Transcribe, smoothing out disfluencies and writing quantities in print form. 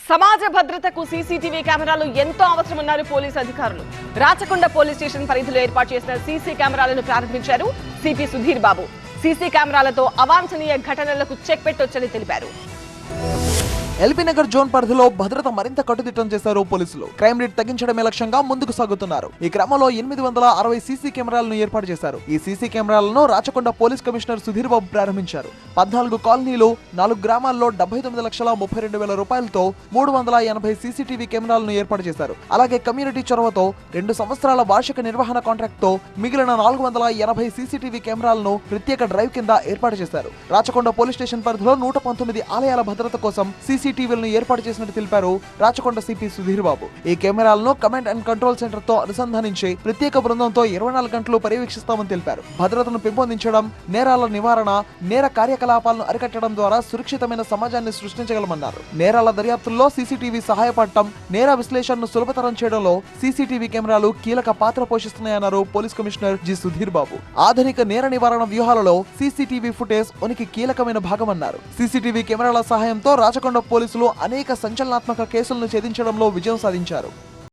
సమాజ భద్రతకు సీసీటీవీ కెమెరాలు ఎంతో అవసరమన్నారు పోలీసు అధికారులు. రాచకొండ పోలీస్ స్టేషన్ పరిధిలో ఏర్పాటు చేసిన సీసీ కెమెరాలను ప్రారంభించారు సిపి సుధీర్ బాబు. సీసీ కెమెరాలతో అవాంఛనీయ ఘటనలకు చెక్ పెట్టొచ్చని తెలిపారు. ఎల్బీ నగర్ జోన్ పరిధిలో భద్రత మరింత కట్టుదిట్టం చేశారు పోలీసులు. క్రైమ్ రేట్ తగ్గించడమే లక్ష్యంగా ముందుకు సాగుతున్నారు. ఈ క్రమంలో 860 సీసీ కెమెరాలను ఏర్పాటు చేశారు. ఈ సీసీ కెమెరాలను రాచకొండ పోలీస్ కమిషనర్ సుధీర్ బాబు ప్రారంభించారు. 14 కాలనీలు, 4 గ్రామాల్లో 79,32,000 రూపాయలతో 380 సీసీటీవీ కెమెరాలను ఏర్పాటు చేశారు. అలాగే కమ్యూనిటీ చొరవతో 2 సంవత్సరాల వార్షిక నిర్వహణ కాంట్రాక్ట్ తో మిగిలిన 480 సీసీటీవీ కెమెరాలను ప్రత్యేక డ్రైవ్ కింద ఏర్పాటు చేశారు. రాచకొండ పోలీస్ స్టేషన్ పరిధిలో 119 ఆలయాల భద్రత కోసం సీసీటీవీలను ఏర్పాటు చేసినట్టు తెలిపారు రాచకొండ సిపి సుధీర్ బాబు. ఈ కెమెరాలను కమాండ్ అండ్ కంట్రోల్ సెంటర్ తో అనుసంధానించి ప్రత్యేక బృందంతో 24 గంటలు పర్యవేక్షిస్తామని తెలిపారు. భద్రతను పెంపొందించడం, నేరాల నివారణ, నేర కార్యకలాపాలను అరికట్టడం ద్వారా సురక్షితమైన సమాజాన్ని సృష్టించగలమన్నారు. నేరాల దర్యాప్తుల్లో సీసీటీవీ సహాయపడటం, నేర విశ్లేషణను సులభతరం చేయడంలో సీసీటీవీ కెమెరాలు కీలక పాత్ర పోషిస్తున్నాయన్నారు police commissioner G Sudheer Babu. ఆధునిక నేర నివారణ వ్యూహాలలో సీసీటీవీ ఫుటేజ్ ఉనికి కీలకమైన భాగమన్నారు. సీసీటీవీ కెమెరాల సహాయంతో రాచకొండ పోలీసులు అనేక సంచలనాత్మక కేసులను ఛేదించడంలో విజయం సాధించారు.